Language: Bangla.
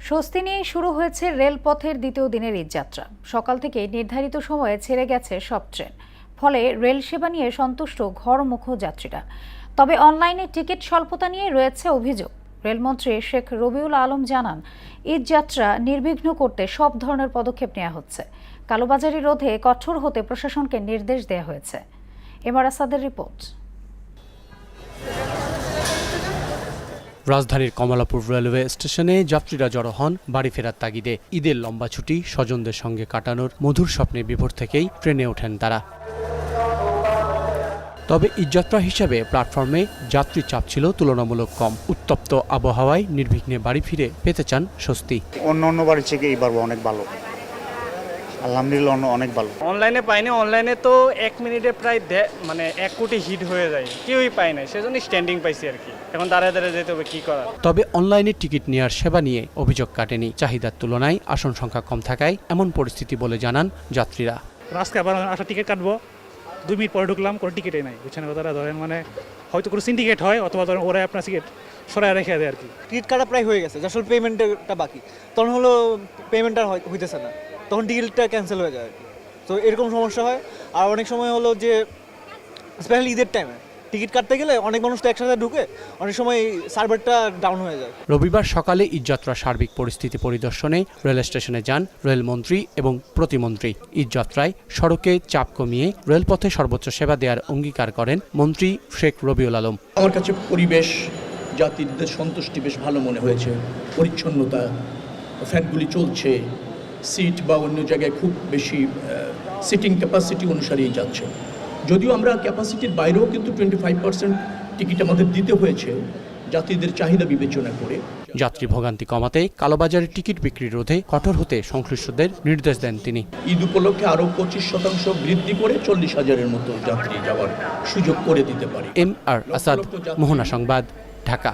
স্বস্তি নিয়েই শুরু হয়েছে রেলপথের দ্বিতীয় দিনের ঈদযাত্রা। সকাল থেকে নির্ধারিত সময়ে ছেড়ে গেছে সব ট্রেন, ফলে রেল সেবা নিয়ে সন্তুষ্ট ঘরমুখ যাত্রীরা। তবে অনলাইনে টিকিট স্বল্পতা নিয়ে রয়েছে অভিযোগ। রেলমন্ত্রী শেখ রবিউল আলম জানান, ঈদযাত্রা নির্বিঘ্ন করতে সব ধরনের পদক্ষেপ নেওয়া হচ্ছে। কালোবাজারি রোধে কঠোর হতে প্রশাসনকে নির্দেশ দেওয়া হয়েছে। এমআর আসাদের রিপোর্ট। রাজধানীর কমলাপুর রেলওয়ে স্টেশনে যাত্রীরা জড়ো হন বাড়ি ফেরার তাগিদে। ঈদের লম্বা ছুটি স্বজনদের সঙ্গে কাটানোর মধুর স্বপ্নে বিভোর থেকেই ট্রেনে ওঠেন তারা। তবে ঈদযাত্রা হিসেবে প্ল্যাটফর্মে যাত্রী চাপ ছিল তুলনামূলক কম। উত্তপ্ত আবহাওয়ায় নির্বিঘ্নে বাড়ি ফিরে পেতে চান স্বস্তি। অন্য বাড়ির থেকে এইবার অনেক ভালো, আলহামদুলিল্লাহ অনেক ভালো। অনলাইনে পাইনি, অনলাইনে তো 1 মিনিটে প্রায় 1 কোটি হিট হয়ে যায়, কেউই পায় না, সেজন্য স্ট্যান্ডিং পাইছি আর কি। এখন দাঁড়ায় দাঁড়ায় যেতে হবে, কি করার। তবে অনলাইনে টিকিট নেওয়ার সেবা নিয়ে অভিযোগ কাটেনি। চাহিদার তুলনায় আসন সংখ্যা কম থাকায় এমন পরিস্থিতি বলে জানান যাত্রীরা। আজকে আবার আসা টিকিট কাটবো, 2 মিনিট পরে ঢুকলাম, কোনো টিকিটই নাই। বুঝছেন কথাটা? ধরেন মানে হয়তো কোনো সিন্ডিকেট হয়, অথবা ধরেন ওরা আপনার টিকিট সরাই রেখে দেয় আর কি। টিকিট কাটা প্রায় হয়ে গেছে, আসলে পেমেন্টটা বাকি, তখন হলো পেমেন্টটা হইতেছে না, তখন টিকিটটা ক্যান্সেল হয়ে যায় আর কি। তো এরকম সমস্যা হয়। আর অনেক সময় হলো যে স্পেশালি ঈদের টাইমে টিকিট কাটতে গেলে অনেক মানুষ তো একসাথে ঢুকে, অনেক সময় সার্ভারটা ডাউন হয়ে যায়। রবিবার সকালে ঈদযাত্রার সার্বিক পরিস্থিতি পরিদর্শনে রেল স্টেশনে যান রেলমন্ত্রী এবং প্রতিমন্ত্রী। ঈদযাত্রায় সড়কে চাপ কমিয়ে রেলপথে সর্বোচ্চ সেবা দেওয়ার অঙ্গীকার করেন মন্ত্রী শেখ রবিউল আলম। আমার কাছে পরিবেশ যাত্রীদের সন্তুষ্টি বেশ ভালো মনে হয়েছে। পরিচ্ছন্নতা, ফ্যানগুলি চলছে, সিট বা অন্য জায়গায় খুব বেশি সিটিং ক্যাপাসিটি অনুসারেই যাচ্ছে। যদিও আমরা ক্যাপাসিটির বাইরেও কিন্তু 25% টিকিট আমাদের দিতে হয়েছে যাত্রীদের চাহিদা বিবেচনা করে। যাত্রী ভোগান্তি কমাতে কালোবাজারের টিকিট বিক্রি রোধে কঠোর হতে সংশ্লিষ্টদের নির্দেশ দেন তিনি। ঈদ উপলক্ষে আরও 25% বৃদ্ধি করে 40,000-এর মতো যাত্রী যাওয়ার সুযোগ করে দিতে পারি। এমআর আসাদ, মোহনা সংবাদ, ঢাকা।